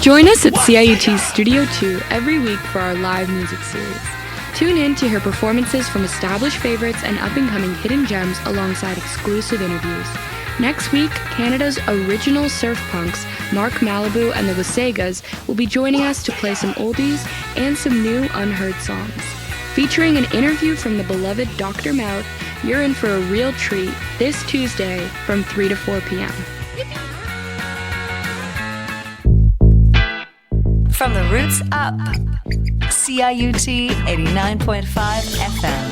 Join us at CIUT Studio 2 every week for our live music series. Tune in to hear performances from established favorites and up-and-coming hidden gems alongside exclusive interviews. Next week, Canada's original surf punks, Mark Malibu and the Wasegas, will be joining us to play some oldies and some new unheard songs. Featuring an interview from the beloved Dr. Mouth, you're in for a real treat this Tuesday from 3 to 4 p.m. From the roots up, CIUT 89.5 FM,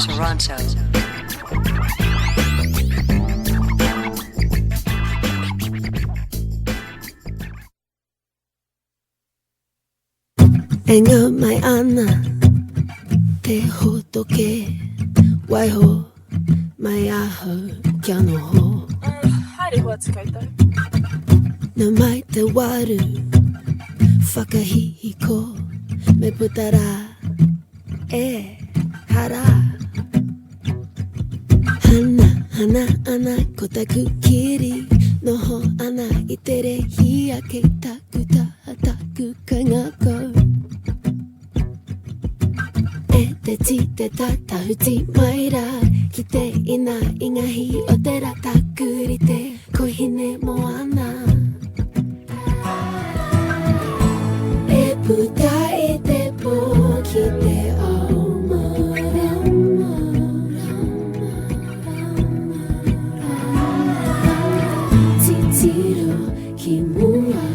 Toronto. Enga mai ana te hotoke waiho mai aho kia no ho Haere hoa te koutou. Na mai te waru whakahihiko me putara e hara Hana ana ko taku kiri noho ana i tere hia ke taku kangako E te ti te tatahuti maira ki te ina ingahi o te ratakuri ko hine moana E puta e te po ki te auma Titiro ki mua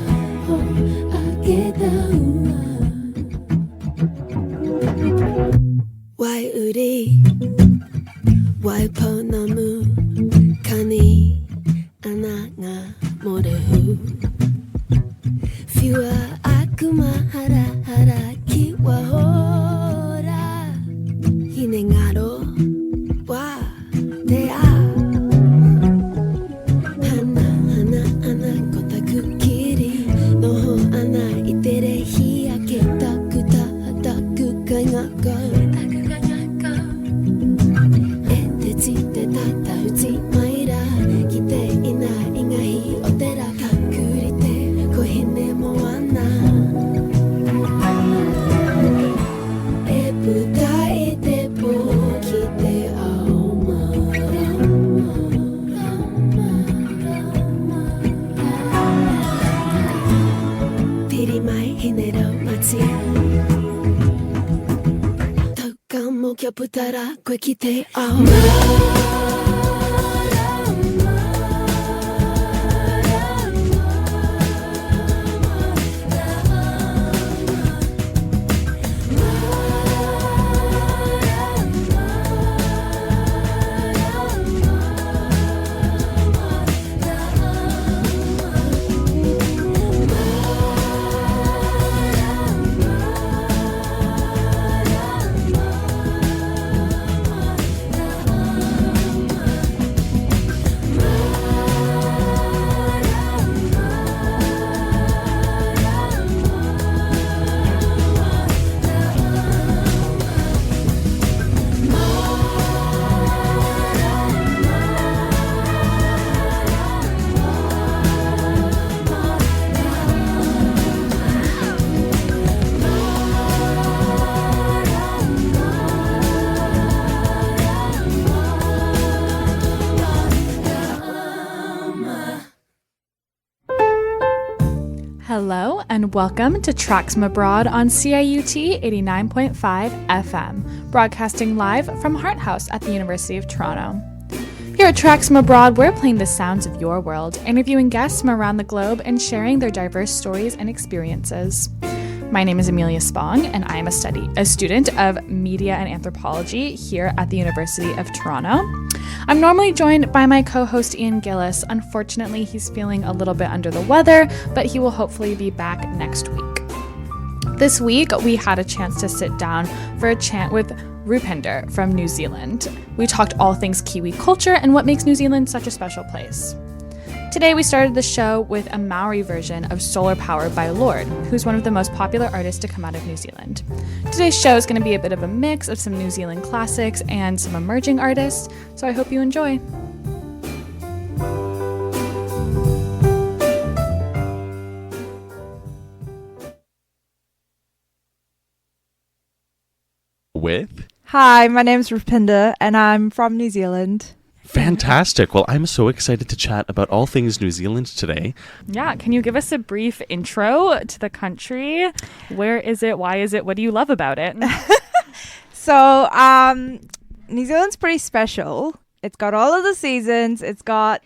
ho ageda ua Wai uri, wai ponamu, kani, ana ngā morehu. Whiua akuma hara ki wahora. Hine ngaro, wa te a. Hana, ko taku kiri. Noho ana i tere hia ke taku kaingako. Te tatahuti maira ki te ina ingahi o te ratakuri ko hine moana E puta e te po ki te auma Piri mai hine rau mati Tauka mo kia putara koe ki te auma Hello and welcome to Tracks from Abroad on CIUT 89.5 FM, broadcasting live from Hart House at the University of Toronto. Here at Tracks from Abroad, we're playing the sounds of your world, interviewing guests from around the globe and sharing their diverse stories and experiences. My name is Amelia Spong, and I am a student of media and anthropology here at the University of Toronto. I'm normally joined by my co-host Ian Gillis. Unfortunately, he's feeling a little bit under the weather, but he will hopefully be back next week. This week, we had a chance to sit down for a chat with Rupinder from New Zealand. We talked all things Kiwi culture and what makes New Zealand such a special place. Today, we started the show with a Maori version of Solar Power by Lorde, who's one of the most popular artists to come out of New Zealand. Today's show is going to be a bit of a mix of some New Zealand classics and some emerging artists, so I hope you enjoy. with... Hi, my name's Rupinder and I'm from New Zealand. Fantastic. Well, I'm so excited to chat about all things New Zealand today. Yeah, can you give us a brief intro to the country? Where is it? Why is it? What do you love about it? So, New Zealand's pretty special. It's got all of the seasons. It's a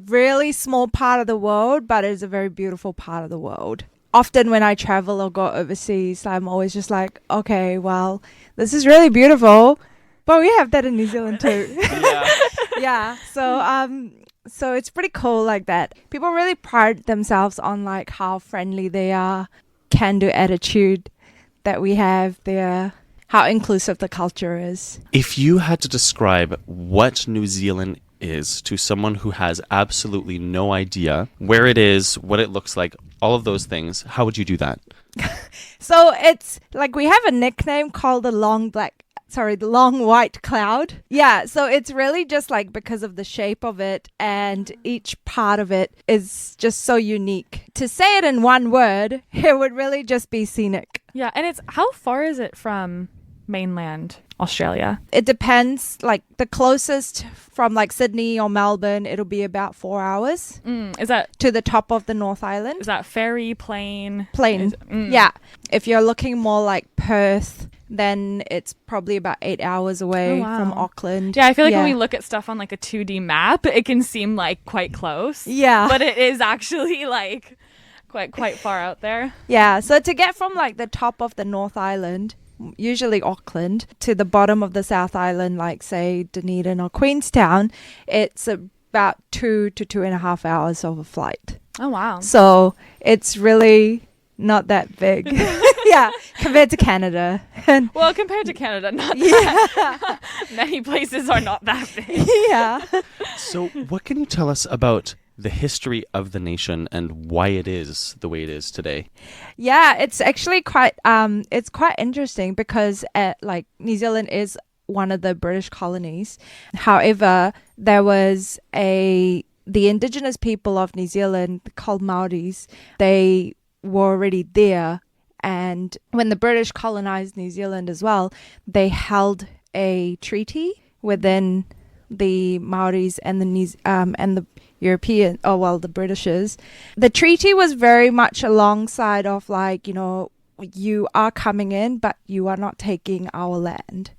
really small part of the world, but it's a very beautiful part of the world. Often when I travel or go overseas, I'm always just like, okay, well, this is really beautiful, but we have that in New Zealand too. Yeah. So it's pretty cool like that. People really pride themselves on like how friendly they are, can-do attitude that we have there, how inclusive the culture is. If you had to describe what New Zealand is to someone who has absolutely no idea where it is, what it looks like, all of those things, how would you do that? So it's like we have a nickname called the long white cloud. Yeah, so it's really just like because of the shape of it, and each part of it is just so unique. To say it in one word, it would really just be scenic. Yeah, and how far is it from mainland Australia? It depends. Like the closest from like Sydney or Melbourne, it'll be about 4 hours. Is that to the top of the North Island? Is that ferry, plane? Yeah. If you're looking more like Perth, then it's probably about 8 hours away from Auckland. Yeah, I feel like when we look at stuff on like a 2D map, it can seem like quite close. Yeah. But it is actually like quite far out there. Yeah, so to get from like the top of the North Island, usually Auckland, to the bottom of the South Island, like say Dunedin or Queenstown, it's about 2 to 2.5 hours of a flight. Oh, wow. So it's really not that big. Yeah, compared to Canada. Well, compared to Canada, not that. Many places are not that big. Yeah. So what can you tell us about the history of the nation and why it is the way it is today? Yeah, it's actually quite interesting because like New Zealand is one of the British colonies. However, there was the indigenous people of New Zealand called Maoris. They were already there, and when the British colonized New Zealand as well, they held a treaty within the Maoris and the European, the Britishers. The treaty was very much alongside of like, you are coming in, but you are not taking our land.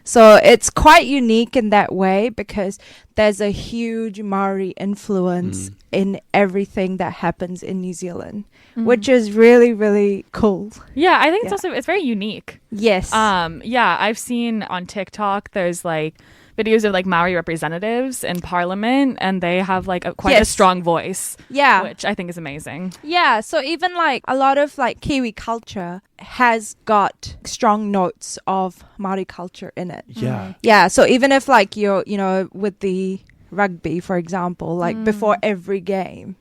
So it's quite unique in that way because there's a huge Maori influence in everything that happens in New Zealand, which is really, really cool. Yeah, I think it's very unique. Yes. Yeah, I've seen on TikTok, there's like videos of like Maori representatives in Parliament, and they have like quite a strong voice. Yeah, which I think is amazing. Yeah, so even like a lot of like Kiwi culture has got strong notes of Maori culture in it. Yeah. Yeah, so even if like you're, with the rugby, for example, like before every game,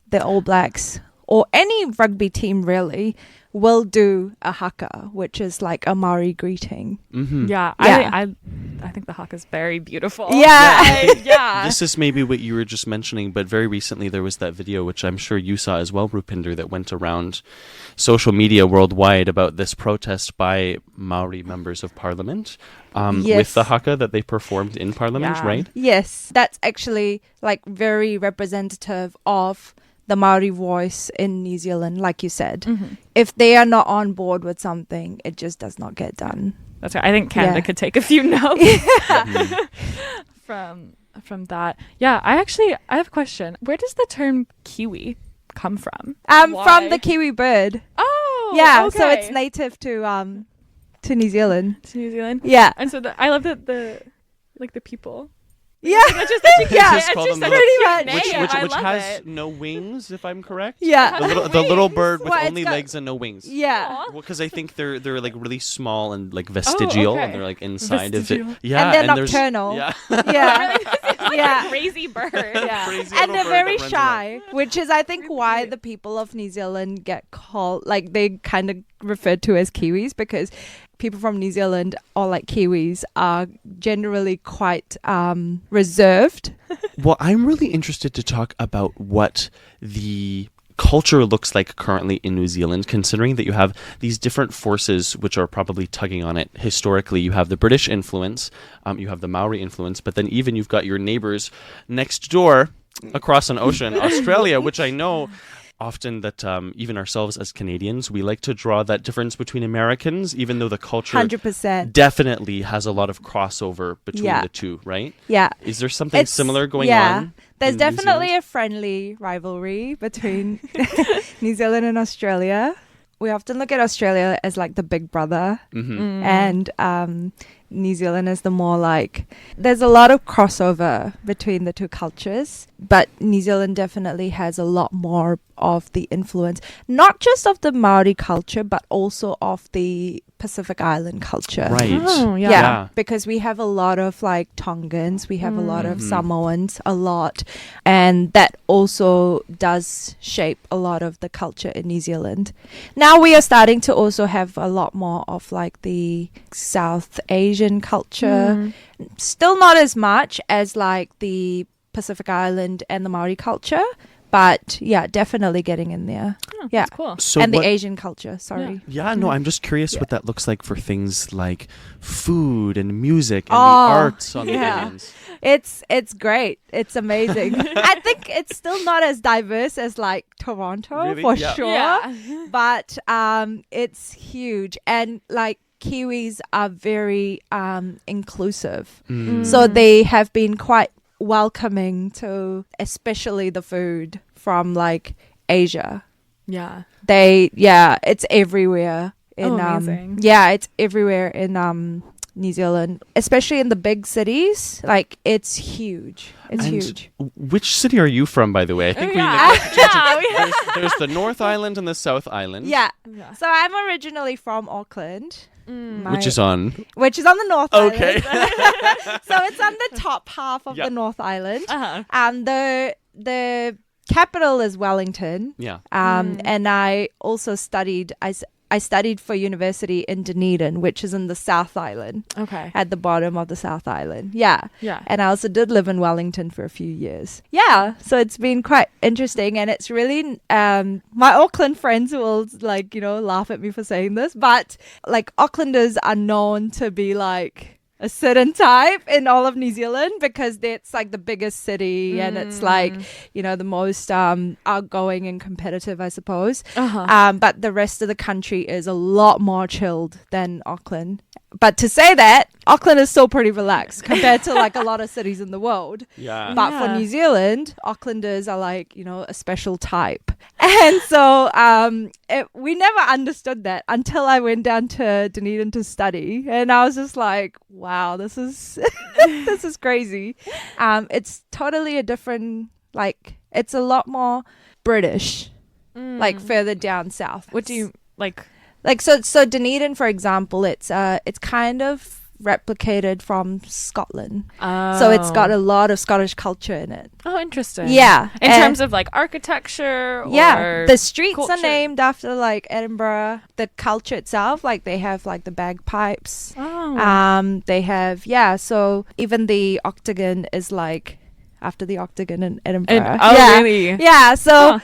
the All Blacks or any rugby team really will do a haka, which is like a Maori greeting. Yeah. I think the haka is very beautiful. Yeah. This is maybe what you were just mentioning, but very recently there was that video, which I'm sure you saw as well, Rupinder, that went around social media worldwide about this protest by Maori members of Parliament with the haka that they performed in Parliament, right? Yes, that's actually like very representative of the Maori voice in New Zealand, like you said. If they are not on board with something, it just does not get done. That's right. I think Canada could take a few notes from that. Yeah, I have a question. Where does the term Kiwi come from? From the Kiwi bird. Oh, yeah. okay. So it's native to New Zealand. To New Zealand. Yeah. And so I love that the people. Yeah, that's just such a which has no wings, if I'm correct. Yeah, the little bird with only legs and no wings. Yeah, well, because I think they're like really small and like vestigial, and they're like inside of it. Yeah, and they're nocturnal. Yeah, yeah, a crazy bird. Yeah, and they're very shy, which is I think why the people of New Zealand get called like they kind of referred to as Kiwis, because people from New Zealand or like Kiwis are generally quite reserved. Well, I'm really interested to talk about what the culture looks like currently in New Zealand, considering that you have these different forces which are probably tugging on it. Historically, you have the British influence, you have the Maori influence, but then even you've got your neighbors next door across an ocean, Australia, which I know often that even ourselves as Canadians, we like to draw that difference between Americans, even though the culture 100%. definitely has a lot of crossover between Yeah. the two, right? Yeah. Is there something similar going on? There's in New definitely Zealand? a friendly rivalry between New Zealand and Australia. We often look at Australia as like the big brother, Mm-hmm. and New Zealand is the more like, there's a lot of crossover between the two cultures, but New Zealand definitely has a lot more of the influence, not just of the Maori culture, but also of the Pacific Island culture. Right. Oh, yeah. Yeah. Because we have a lot of like Tongans, we have a lot of Mhm. Samoans, a lot, and that also does shape a lot of the culture in New Zealand. Now we are starting to also have a lot more of like the South Asian culture. Still not as much as like the Pacific Island and the Maori culture, but yeah, definitely getting in there. Oh, Yeah. that's cool. So And the what- Asian culture, sorry. Yeah, no, I'm just curious Yeah. what that looks like for things like food and music and Oh, the arts on the yeah. islands. It's great. It's amazing. I think it's still not as diverse as like Toronto Really? for Yeah. sure. Yeah. But it's huge, and like Kiwis are very inclusive. Mm. So they have been quite welcoming to especially the food from like Asia. Yeah. It's everywhere in Oh, amazing. it's everywhere in New Zealand, especially in the big cities. Like it's huge. It's And huge. Which city are you from, by the way? I think we Yeah. neglected to- Yeah. there's the North Island and the South Island. Yeah. Yeah. So I'm originally from Auckland. My- Which is on. which is on the North Okay. Island. So it's on the top half of Yeah. the North Island. Uh-huh. The capital is Wellington. Yeah. And I also studied. I studied for university in Dunedin, which is in the South Island, Okay. at the bottom of the South Island. Yeah. Yeah. And I also did live in Wellington for a few years. Yeah. So it's been quite interesting. And it's really, my Auckland friends will like, laugh at me for saying this, but like Aucklanders are known to be like a certain type in all of New Zealand because it's like the biggest city and it's like, the most outgoing and competitive, I suppose. Uh-huh. But the rest of the country is a lot more chilled than Auckland. But to say that, Auckland is still pretty relaxed compared to like a lot of cities in the world. Yeah. But for Yeah. New Zealand, Aucklanders are like, a special type. And so we never understood that until I went down to Dunedin to study. And I was just like, wow, this is this is crazy. It's totally a different, like, it's a lot more British, like further down south. What do you like? Like so Dunedin, for example, it's kind of replicated from Scotland. So it's got a lot of Scottish culture in it. Oh, interesting. Yeah. In and- terms of like architecture. yeah, Or the streets culture. are named after like Edinburgh. The culture itself, like they have like the bagpipes. Oh. They have so even the octagon is like after the octagon in Edinburgh. Really? Yeah, so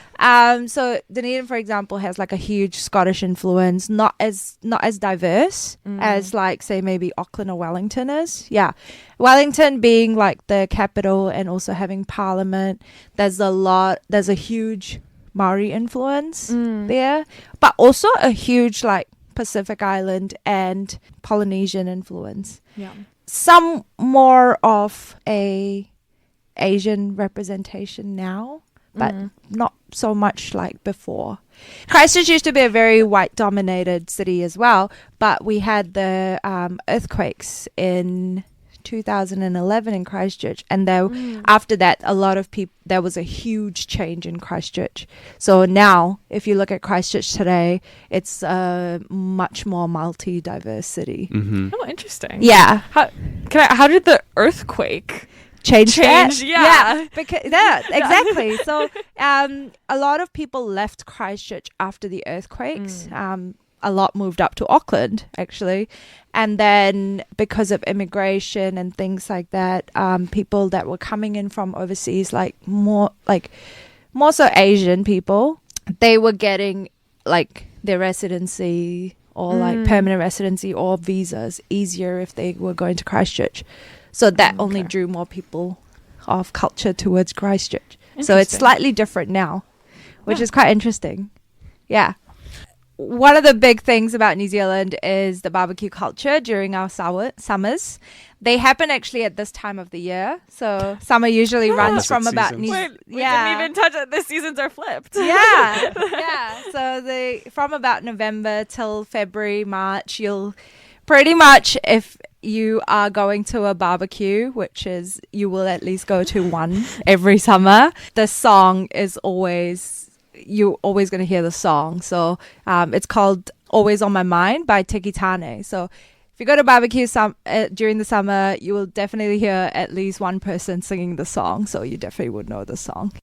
so Dunedin, for example, has like a huge Scottish influence, not as diverse as like say maybe Auckland or Wellington is. Yeah, Wellington being like the capital and also having Parliament. There's a huge Maori influence there, but also a huge like Pacific Island and Polynesian influence. Yeah. Some more of a Asian representation now, but not so much like before. Christchurch used to be a very white dominated city as well, but we had the earthquakes in 2011 in Christchurch, and after that a lot of people, there was a huge change in Christchurch. So now if you look at Christchurch today, it's a much more multi-diverse city. Mm-hmm. Oh, interesting. Yeah. How did the earthquake Change that? Yeah. Because exactly. So a lot of people left Christchurch after the earthquakes. A lot moved up to Auckland, actually. And then because of immigration and things like that, people that were coming in from overseas, like more so Asian people, they were getting like their residency or like permanent residency or visas easier if they were going to Christchurch. So that only drew more people of culture towards Christchurch. So it's slightly different now, which is quite interesting. Yeah. One of the big things about New Zealand is the barbecue culture during our summers. They happen actually at this time of the year. So summer usually runs from about... We didn't even touch it. The seasons are flipped. Yeah. Yeah. So from about November till February, March, you'll pretty much, if you are going to a barbecue, which is you will at least go to one every summer, the song is always... you're always going to hear the song. So it's called Always on My Mind by Tiki Tane. So if you go to barbecue during the summer, you will definitely hear at least one person singing the song. So you definitely would know the song.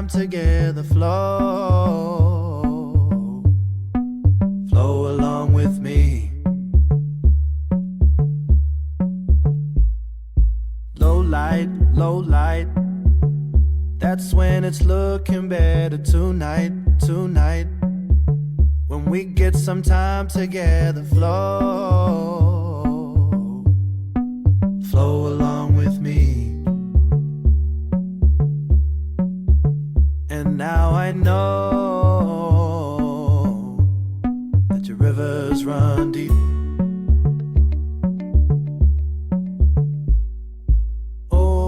Together, flow along with me. Low light, that's when it's looking better tonight. When we get some time together, flow along with me. And now I know that your rivers run deep. Oh,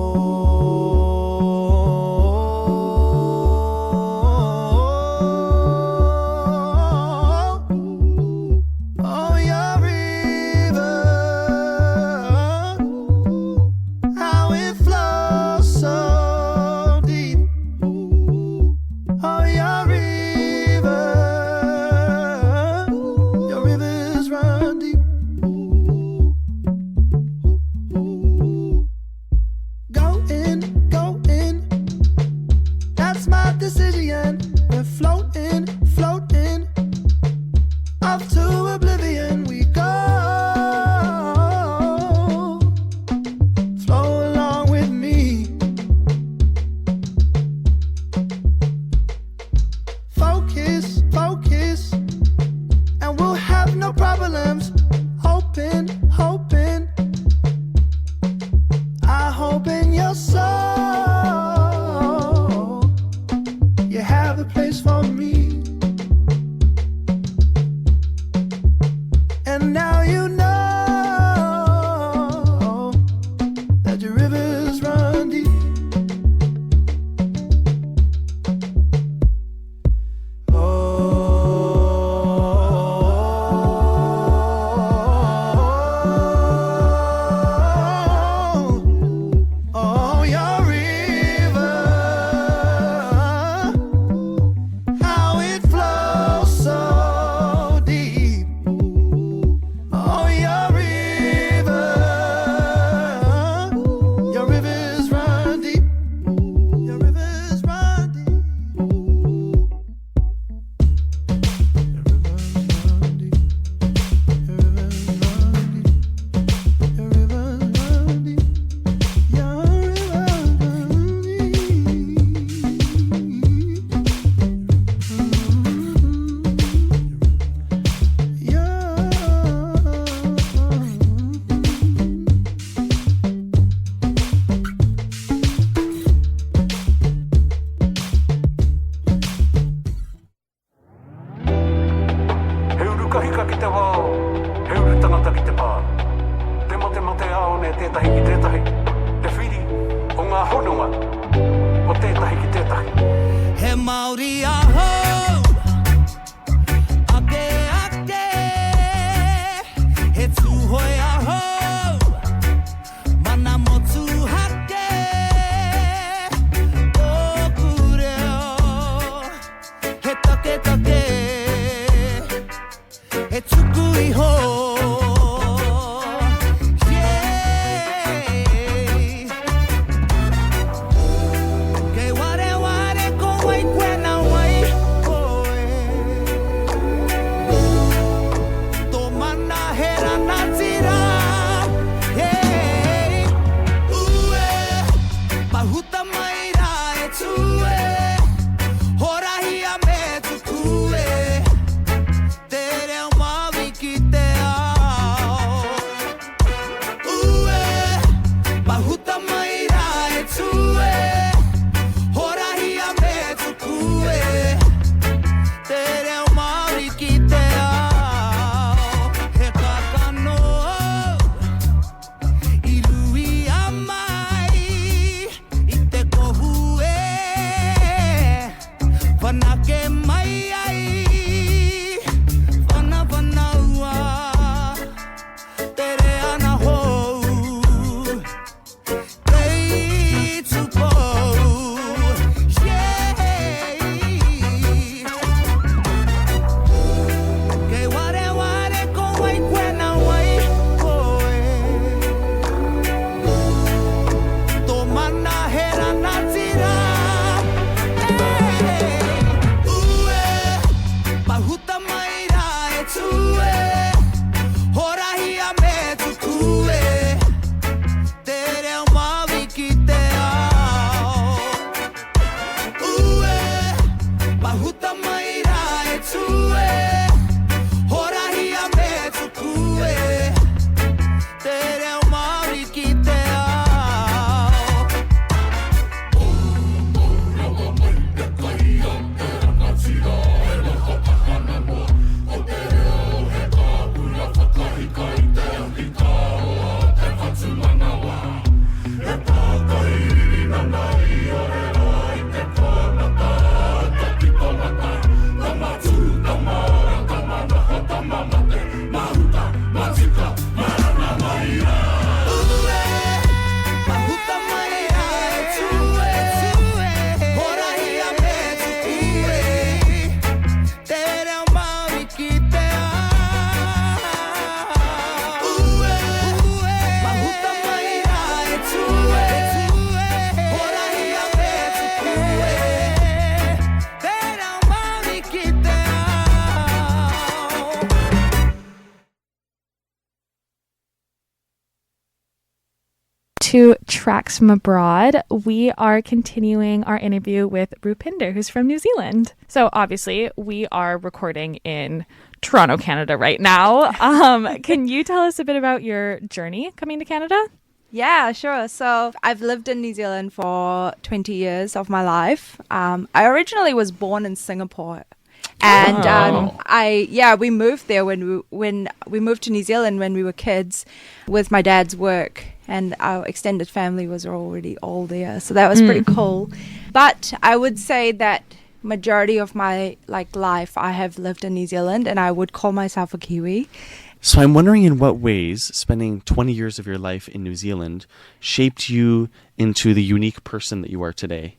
for me. And now you know that your rivers run deep. To Tracks from Abroad, we are continuing our interview with Rupinder, who's from New Zealand. So obviously, we are recording in Toronto, Canada right now. Can you tell us a bit about your journey coming to Canada? Yeah, sure. So I've lived in New Zealand for 20 years of my life. I originally was born in Singapore. And we moved there when we moved to New Zealand when we were kids with my dad's work, and our extended family was already all there. So that was pretty cool. But I would say that majority of my life I have lived in New Zealand, and I would call myself a Kiwi. So I'm wondering in what ways spending 20 years of your life in New Zealand shaped you into the unique person that you are today.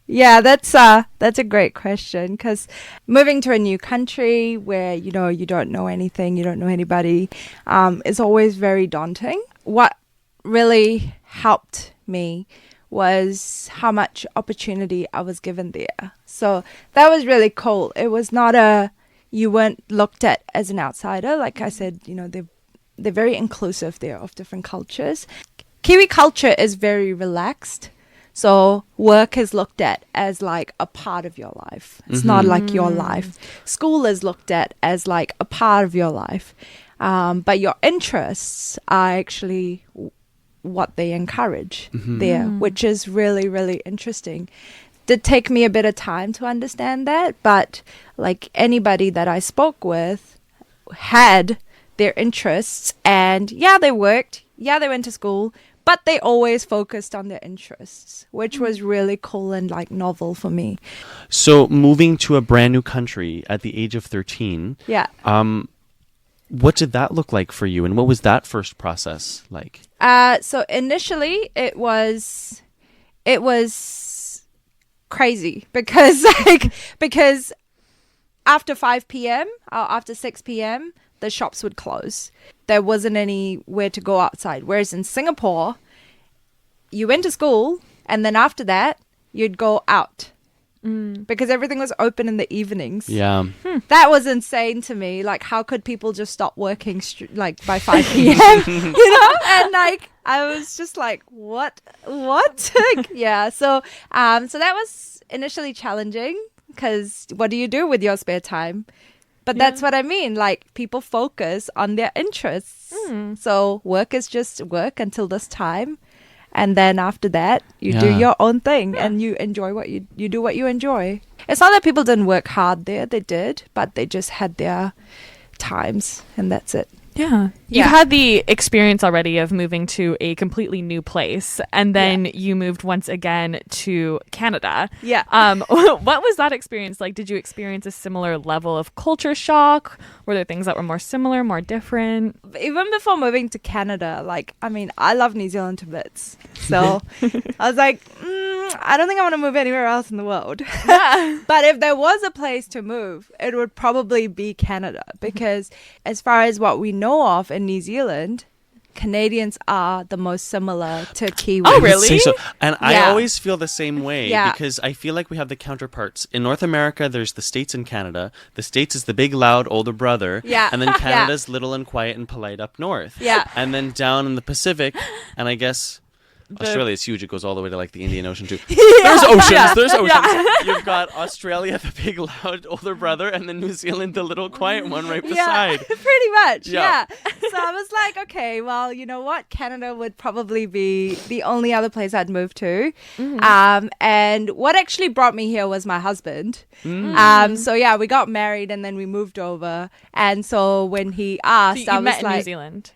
Yeah, that's a great question, because moving to a new country where you don't know anything, you don't know anybody, is always very daunting. What really helped me was how much opportunity I was given there. So that was really cool. It was not you weren't looked at as an outsider. Like I said, they're very inclusive there of different cultures. Kiwi culture is very relaxed. So work is looked at as like a part of your life. It's not like your life. School is looked at as like a part of your life. But your interests are actually what they encourage there, which is really, really interesting. Did take me a bit of time to understand that, but like anybody that I spoke with had their interests, and they worked, they went to school, but they always focused on their interests, which was really cool and like novel for me. So moving to a brand new country at the age of 13, what did that look like for you, and what was that first process like? So initially it was crazy because after 5 p.m. or after 6 p.m. the shops would close. There wasn't anywhere to go outside. Whereas in Singapore, you went to school and then after that you'd go out because everything was open in the evenings. Yeah. That was insane to me. Like, how could people just stop working by 5 p.m.? And like I was just like, what? Yeah. So that was initially challenging because what do you do with your spare time? But that's what I mean. Like, people focus on their interests. So work is just work until this time. And then after that, you do your own thing and you enjoy what you do what you enjoy. It's not that people didn't work hard there. They did, but they just had their times and that's it. Yeah. You've had the experience already of moving to a completely new place, and then you moved once again to Canada. Yeah. What was that experience like? Did you experience a similar level of culture shock? Were there things that were more similar, more different? Even before moving to Canada, I love New Zealand to bits. So I was like, I don't think I want to move anywhere else in the world. But if there was a place to move, it would probably be Canada, because as far as what we know of in New Zealand, Canadians are the most similar to Kiwis. Oh, really? Say so. And I always feel the same way because I feel like we have the counterparts. In North America, there's the States and Canada. The States is the big, loud older brother. Yeah. And then Canada's little and quiet and polite up north. Yeah. And then down in the Pacific, and I guess Australia is huge. It goes all the way to like the Indian Ocean too. There's oceans. There's oceans. You've got Australia, the big, loud older brother, and then New Zealand, the little quiet one right beside. Pretty much. Yeah. So I was like, okay, well, you know what? Canada would probably be the only other place I'd move to. And what actually brought me here was my husband. So yeah, we got married and then we moved over. And so when he asked, I was met like, in New Zealand.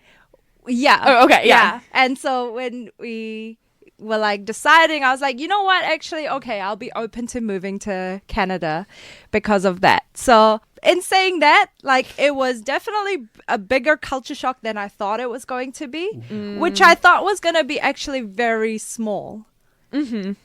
Yeah. Oh, okay. Yeah. And so when we were like deciding, I was like, you know what? Actually, okay, I'll be open to moving to Canada because of that. So in saying that, like, it was definitely a bigger culture shock than I thought it was going to be, which I thought was going to be actually very small. It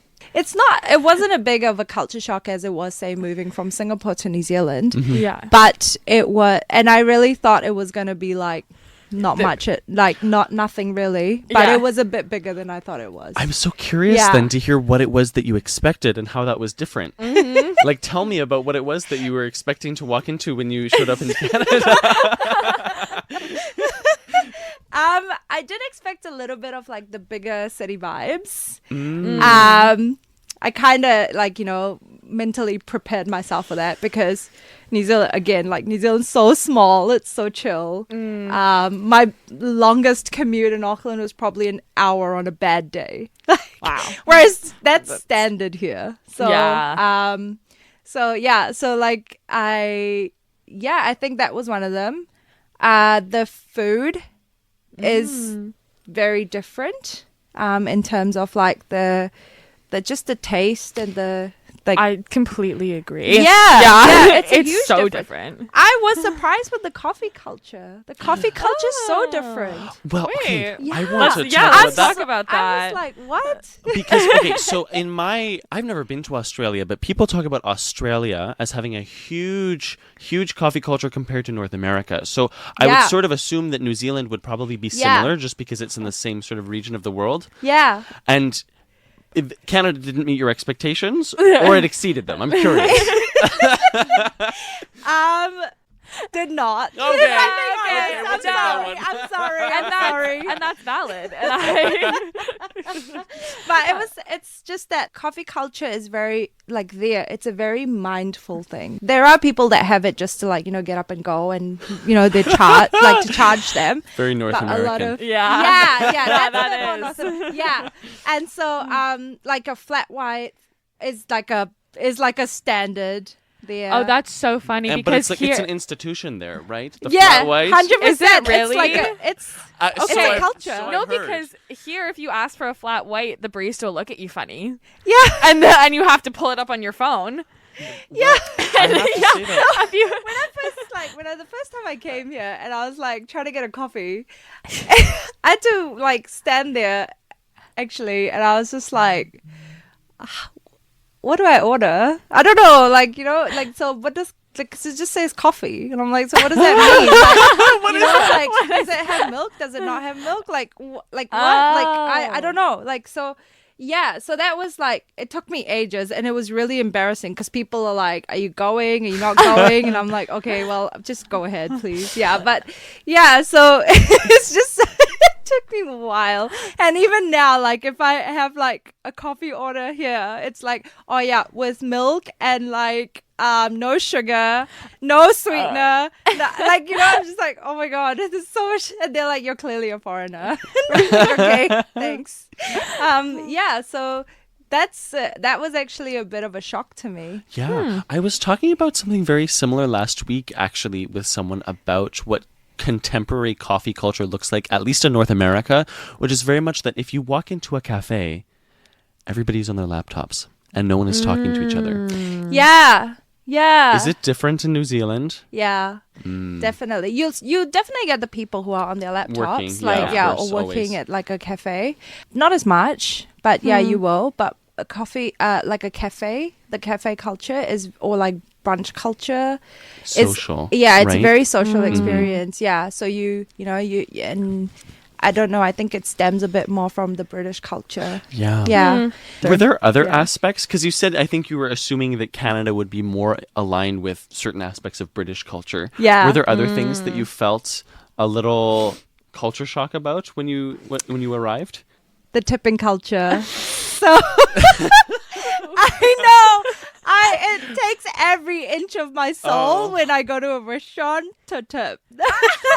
wasn't as big of a culture shock as it was, say, moving from Singapore to New Zealand. Yeah. But it was, and I really thought it was going to be like, nothing really, but it was a bit bigger than I thought it was. I'm so curious then to hear what it was that you expected and how that was different. Like, tell me about what it was that you were expecting to walk into when you showed up in Canada. I did expect a little bit of like the bigger city vibes. I kind of mentally prepared myself for that because New Zealand, again, like New Zealand's so small, it's so chill. My longest commute in Auckland was probably an hour on a bad day. Wow. Whereas that's standard here. So Yeah. so like I think that was one of them. The food is very different in terms of like the just the taste and the like. I completely agree. Yeah, it's a huge it's so difference. different. I was surprised with the coffee culture. The coffee culture is so different. Well, okay, Wait. I want to Yeah, talk let's about talk that. about I that. was like, what? Because okay, so I've never been to Australia, but people talk about Australia as having a huge coffee culture compared to North America. So I would Yeah. sort of assume that New Zealand would probably be Yeah. similar, just because it's in the same sort of region of the world. Yeah. And if Canada didn't meet your expectations, or it exceeded them. I'm curious. Did not. Okay. Okay, we'll I'm take that sorry. one. I'm sorry. and I'm that's, sorry. and that's valid. And I But it's just that coffee culture is very like there. It's a very mindful thing. There are people that have it just to like, get up and go and they like to charge them. Very North But American. a lot of Yeah. yeah, that's that a bit more is. North American. Yeah. And so like a flat white is like a standard there. Oh, that's so funny But because it's here an institution there, right? The yeah, flat white. 100%. Is it really? It's like it's So a I've- culture. so I've no, heard. because here if you ask for a flat white, the barista will look at you funny, yeah. and you have to pull it up on your phone. Yeah. I have to say that. Have you- The first time I came here and I was like trying to get a coffee, I had to like stand there actually, and I was just like, what do I order? I don't know, so what does like, 'cause it just says coffee, and I'm like, so what does that mean? Like, does it have milk? Does it not have milk? Like what? Like I don't know. Like so. Yeah, so that was like, it took me ages and it was really embarrassing because people are like, are you going? Are you not going? And I'm like, okay, well, just go ahead, please. Yeah, but yeah, so it's just, it took me a while. And even now, like if I have like a coffee order here, it's like, oh yeah, with milk and like, no sugar, no sweetener. I'm just like, oh my God, there's so much. And they're like, you're clearly a foreigner. Okay, thanks. Yeah, so that was actually a bit of a shock to me. Yeah. I was talking about something very similar last week, actually, with someone about what contemporary coffee culture looks like, at least in North America, which is very much that if you walk into a cafe, everybody's on their laptops and no one is talking to each other. Yeah. Is it different in New Zealand? Yeah, definitely. You definitely get the people who are on their laptops, Working, of course, or working always. at like a cafe. Not as much, but yeah, you will. But a coffee, like a cafe, the cafe culture is, or like brunch culture, Social. it's right? a very social experience. Yeah, so you and I don't know. I think it stems a bit more from the British culture. Yeah. Yeah. Were there other Yeah. aspects? Because you said, I think you were assuming that Canada would be more aligned with certain aspects of British culture. Yeah. Were there other things that you felt a little culture shock about when you arrived? The tipping culture. So I know. It takes every inch of my soul when I go to a restaurant to tip.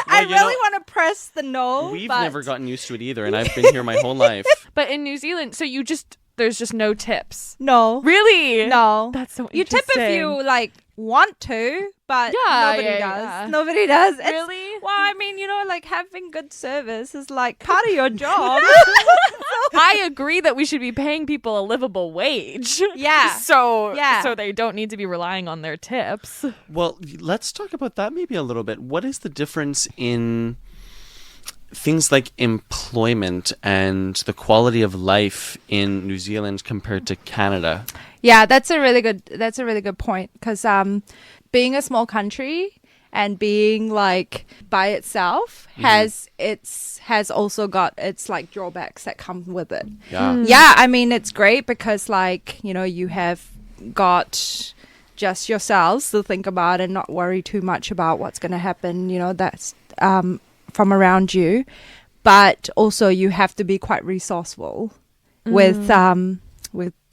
I you really know, want to press the no. We've but never gotten used to it either, and I've been here my whole life. But in New Zealand, so there's just no tips. No. Really? No. That's so You tip if interesting. you like want to, but Yeah, nobody yeah, does. yeah. Nobody does. It's- Really? Well, I mean, like having good service is like part of your job. I agree that we should be paying people a livable wage. Yeah. So they don't need to be relying on their tips. Well, let's talk about that maybe a little bit. What is the difference in things like employment and the quality of life in New Zealand compared to Canada? Yeah, that's a really good point because being a small country and being like by itself has also got its like drawbacks that come with it. Yeah. Yeah, I mean it's great because like, you have got just yourselves to think about and not worry too much about what's going to happen, that's from around you. But also you have to be quite resourceful with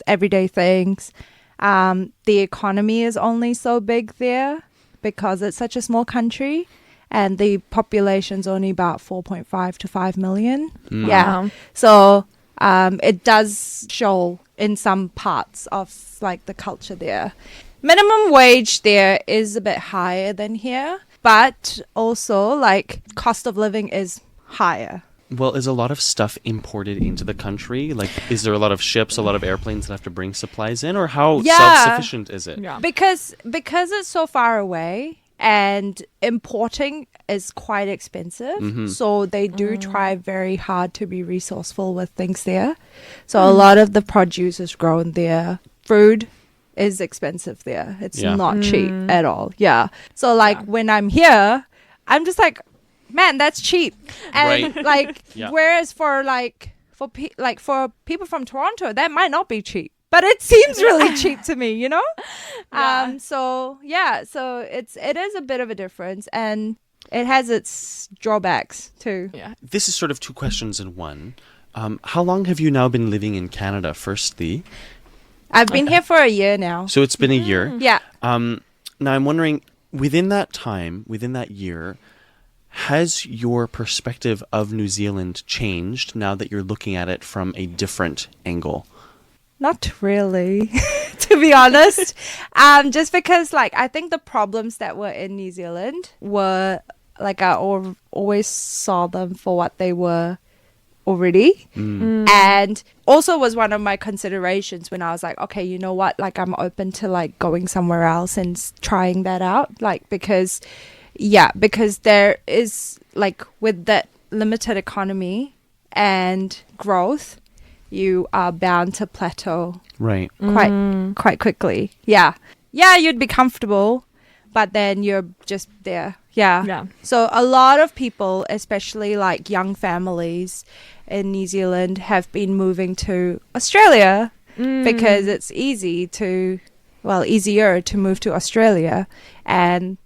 everyday things. The economy is only so big there because it's such a small country, and the population's only about 4.5 to 5 million. Yeah. Wow. So it does show in some parts of like the culture there. Minimum wage there is a bit higher than here, but also like cost of living is higher. Well, is a lot of stuff imported into the country? Like, is there a lot of ships, a lot of airplanes that have to bring supplies in, or how Yeah. self-sufficient is it? Yeah. Because it's so far away and importing is quite expensive. So they do try very hard to be resourceful with things there. So a lot of the produce is grown there. Food is expensive there. It's Yeah. not cheap at all. Yeah. So like when I'm here, I'm just like, man, that's cheap. And Right. like Yeah. whereas for people from Toronto, that might not be cheap. But it seems really cheap to me, you know? So it is a bit of a difference, and it has its drawbacks too. Yeah. This is sort of two questions in one. How long have you now been living in Canada, firstly? I've been here for a year now. So it's been a year. Yeah. Now I'm wondering, within that time, within that year, has your perspective of New Zealand changed now that you're looking at it from a different angle? Not really, to be honest. Just because, like, I think the problems that were in New Zealand were, like, I always saw them for what they were already. And also was one of my considerations when I was like, okay, you know what? Like, I'm open to, like, going somewhere else and trying that out. Like, because there is, like, with that limited economy and growth, you are bound to plateau Right. quite quickly. Yeah, you'd be comfortable, but then you're just there. Yeah. So a lot of people, especially like young families in New Zealand, have been moving to Australia because it's easier to move to Australia, and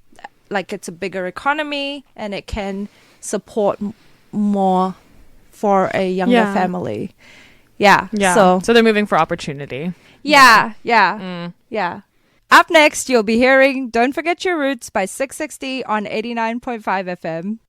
like it's a bigger economy and it can support more for a younger family. Yeah. So they're moving for opportunity. Yeah. Up next, you'll be hearing Don't Forget Your Roots by 660 on 89.5 FM.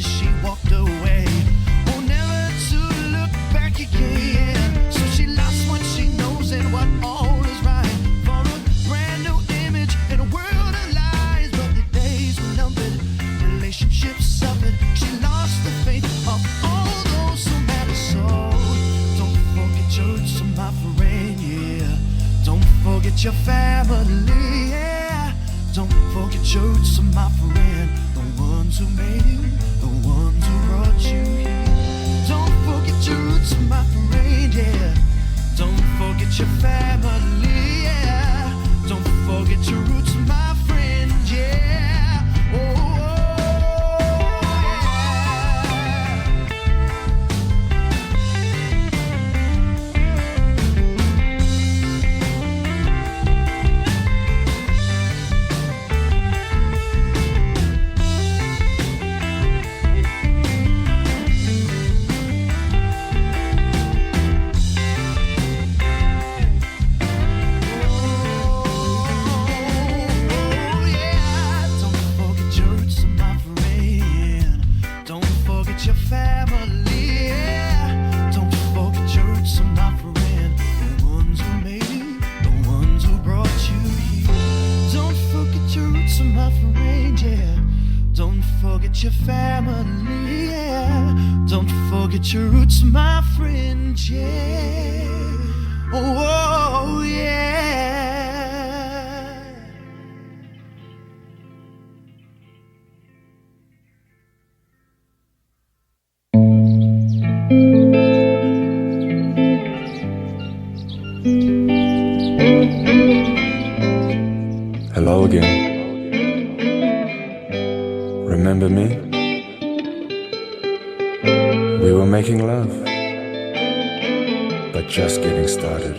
She walked away, oh, never to look back again. forget your family, yeah. Don't forget your roots, my friend. The ones who made you, the ones who brought you here. Don't forget your roots, my friend, yeah. Don't forget your family, yeah. Don't forget your roots, my friend, yeah. Oh, your family, yeah. Don't forget your roots, my friend, yeah. Oh, yeah. Hello again. Remember me? We were making love, but just getting started.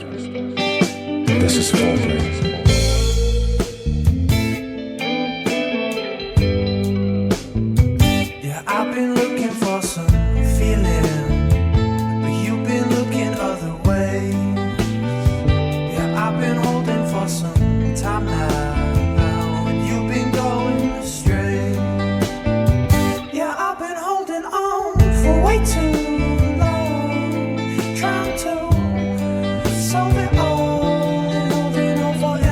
This is foreplay. Yeah, I've been looking for some feeling, but you've been looking other ways. Yeah, I've been holding for some time now, and you've been going astray. Yeah, I've been holding on for way too long, trying to solve it all and holding on forever.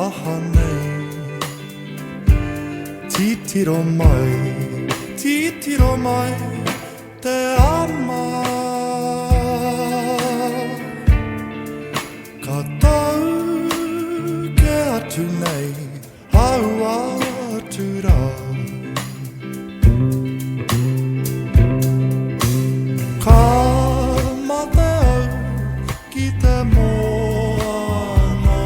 ahanei titiro mai te ama ka tau ke atu nei hau atu rā ka mate au ki te moana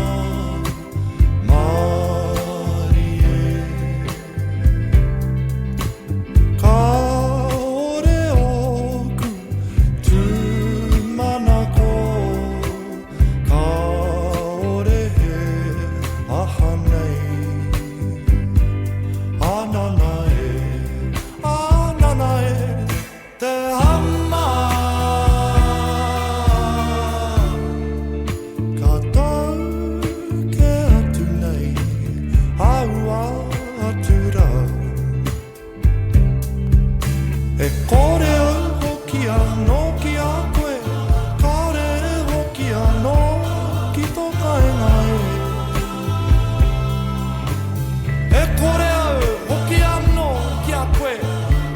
Māori e ka ore oku tūmanako ka ore he aha nei anana e te hama ka tau ke atu nei aua atu rā e kore au hoki anō ki a koe kare hoki anō ki tō kainga e kore au hoki anō ki a koe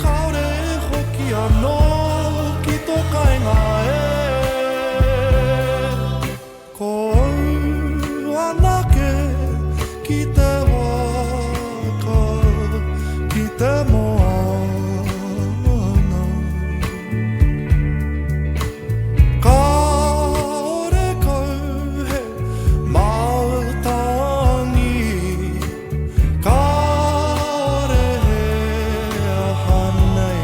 kare hoki anō ki tō kainga ko au anake ki te waka ki te moana ka ore kau he mātangi ka ore he aha nei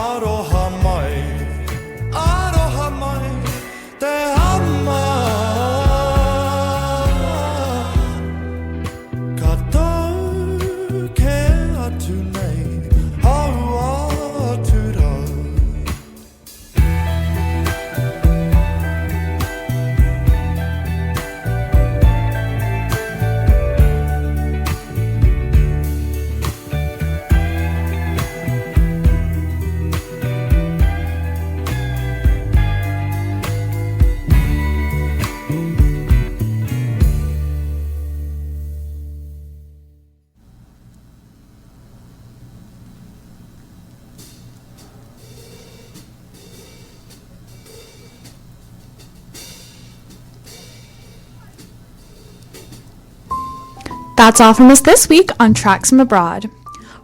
aroha mai te hama ka tau ke atu nei hau atu rā That's all from us this week on Tracks from Abroad.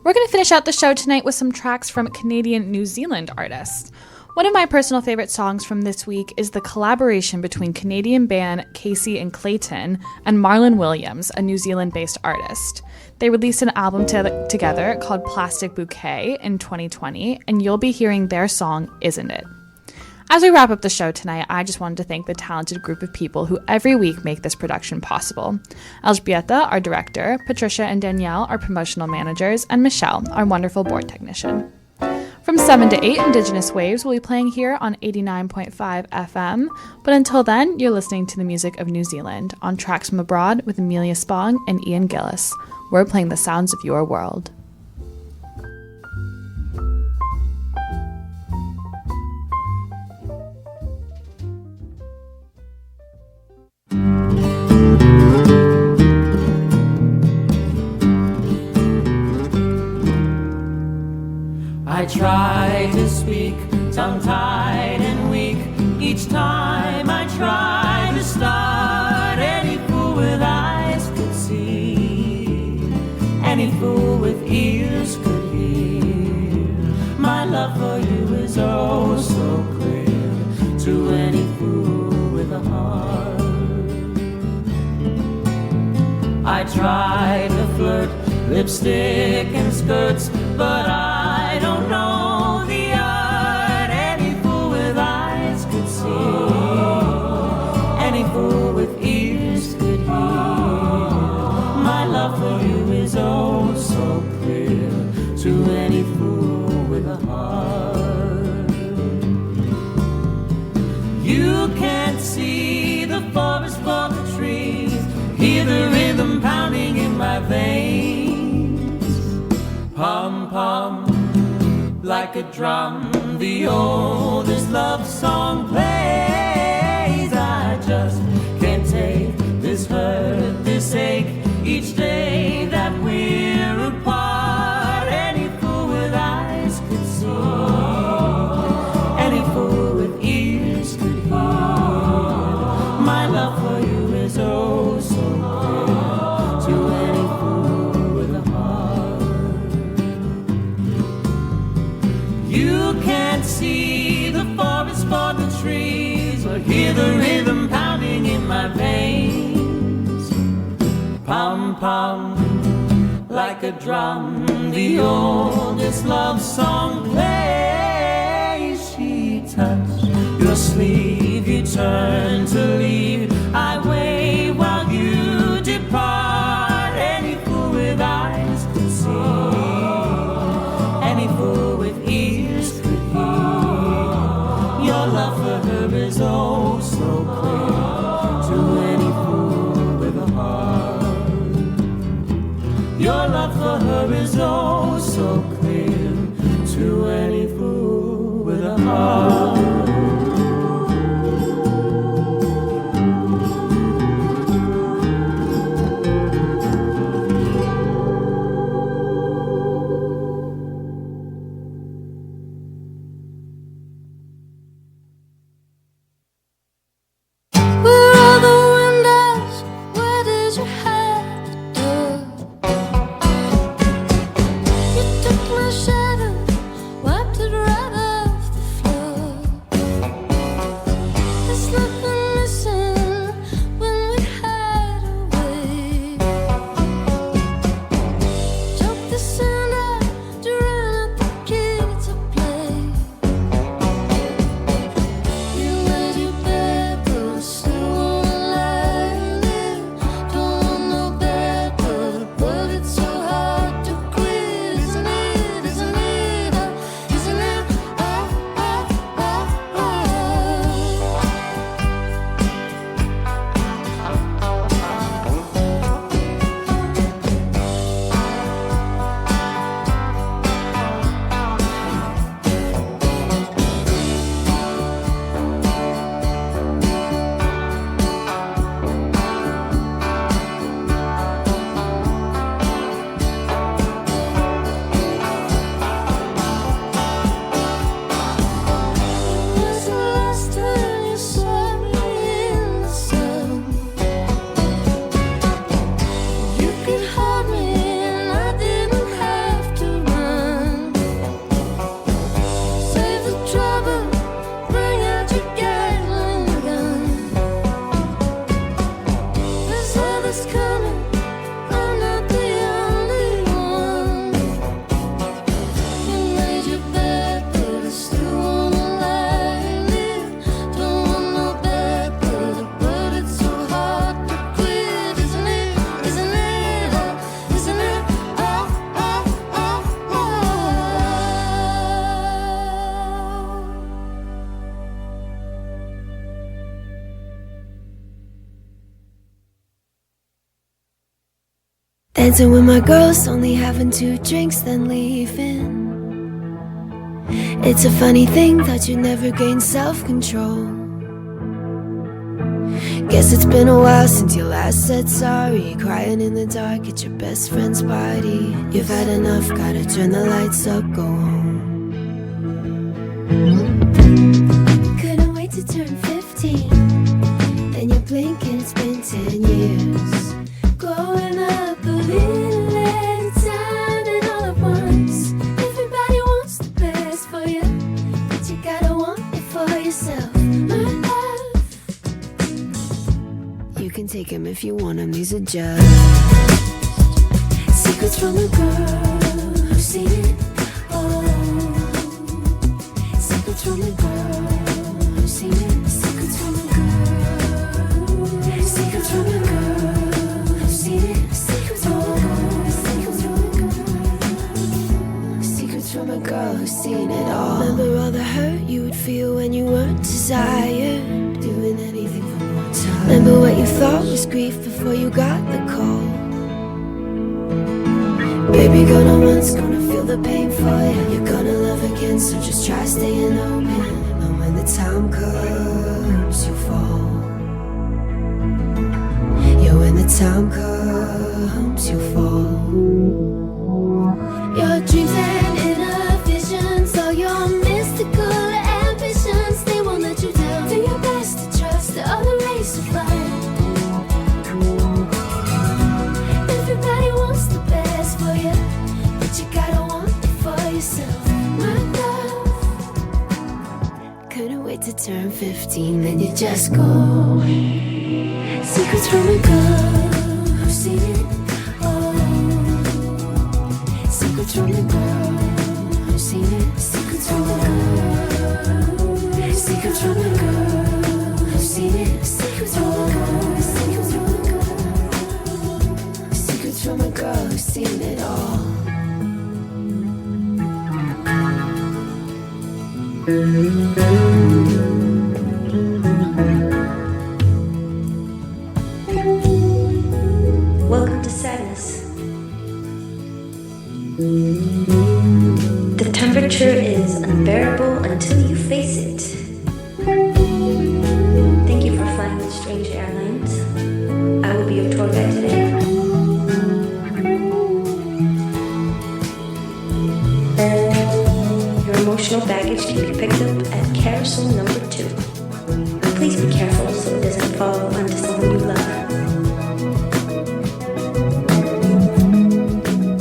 We're going to finish out the show tonight with some tracks from Canadian New Zealand artists. One of my personal favorite songs from this week is the collaboration between Canadian band Casey and Clayton and Marlon Williams, a New Zealand-based artist. They released an album together called Plastic Bouquet in 2020, and you'll be hearing their song, Isn't It? As we wrap up the show tonight, I just wanted to thank the talented group of people who every week make this production possible. Elżbieta, our director, Patricia and Danielle, our promotional managers, and Michelle, our wonderful board technician. From 7 to 8, Indigenous Waves will be playing here on 89.5 FM, but until then, you're listening to the music of New Zealand on Tracks from Abroad with Amelia Spong and Ian Gillis. We're playing the sounds of your world. I try to speak, tongue-tied and weak. Each time I try to start, any fool with eyes could see, any fool with ears could hear. My love for you is oh so clear to any fool with a heart. I try to flirt, lipstick and skirts, but I don't know the art. Any fool with eyes could see, any fool with ears could hear. My love for you is oh so clear to any fool with a heart. You can't see the forest for the trees, hear the rhythm pounding in my veins. Pum pum, like a drum, the oldest love song plays. I just can't take this each day that we're apart. Any fool with eyes could see, any fool with ears could hear. My love for you is oh so clear to any fool with a heart. You can't see the forest for the trees, or hear the rhythm pounding in my veins. Pom pom, like a drum, the oldest love song plays. She touched your sleeve, you turn to leave. I wait while you depart. Any fool with eyes could see, any fool with ears could hear. Your love for her is oh so clear to any fool with a heart. Your love for her is oh so clear to any fool with a heart. Where are the windows? Where did you hide the door? You took my shadow, wiped it right off the floor. There's nothing missing when we hide away. Choke the sound out, drown out the kids who play. You made your bed, but still wanna lie in it. Don't want no bed, but it's so hard to quit, isn't it? Isn't it? Isn't it? Was the last time you saw me in the sun? You could hold me and I didn't have to run. Save the trouble, bring out your Gatling gun. There's others coming, I'm not the only one. You made your bed, but I still wanna lie in it. Don't want no bed, but it's so hard to quit, isn't it? Isn't it? Isn't it? Dancing with my girls, only having 2 drinks, then leaving. It's a funny thing that you never gain self-control. Guess it's been a while since you last said sorry. Crying in the dark at your best friend's party. You've had enough, gotta turn the lights up, go home. Couldn't wait to turn 15. Then you blink and it's been 10 years. Growing up a little at a time and all at once. Everybody wants the best for you, but you gotta want it for yourself. My love, you can take them if you want them, these are just secrets from a girl who's seen it all. Secrets from a girl who's seen it. Secrets from a girl. Secrets from a girl who's seen it. Secrets from a girl. Secrets from a girl. Secrets from a girl who's seen it all. Remember all the hurt you would feel when you weren't desired, doing anything for more time. Remember what you thought was grief before you got the call. Baby, gonna once, gonna feel the pain for you. You're gonna love again, so just try staying open. And when the time comes, you fall. Yeah, when the time comes. comes, you fall. Your dreams and inner visions, all your mystical ambitions, they won't let you down. Do your best to trust the other rays of light. Everybody wants the best for you, but you gotta want it for yourself. My love, couldn't wait to turn 15, then you just go. Secrets from a girl who's seen it all. Secrets from a girl who's seen it. Secrets from a girl. Secrets from a girl who's seen it. Secrets from a girl. Secrets from a girl. Secrets from a girl who's seen it all. Welcome to sadness. The temperature is unbearable until you face it. Thank you for flying with Strange Airlines. I will be your tour guide today. Your emotional baggage can be picked up at carousel number 2. Please be careful so it doesn't fall onto someone you love.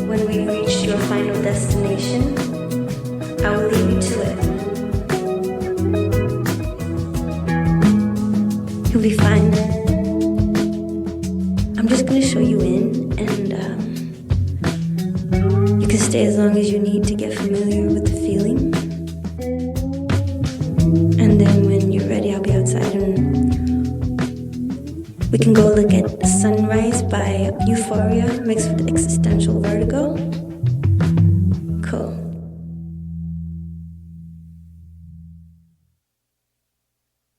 When we've reached your final destination, I will lead you to it. You'll be fine. I'm just going to show you in, and you can stay as long as you need to get familiar with the feeling. And then when you're ready, I'll be outside and we can go look at Sunrise by Euphoria mixed with existential vertigo. Cool.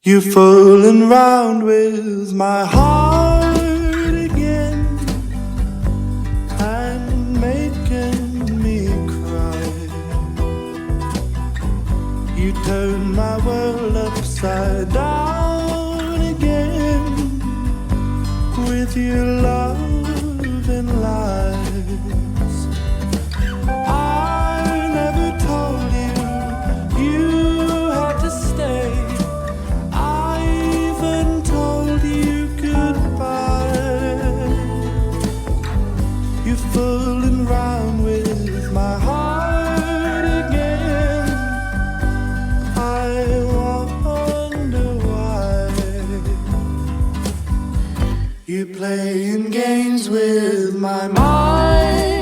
You're fooling round with my heart again and making me cry. You turn my world upside down again with your love and lies. I never told you you had to stay. I even told you goodbye. You're fooling round with my heart again. I wonder why. You're playing games with my mind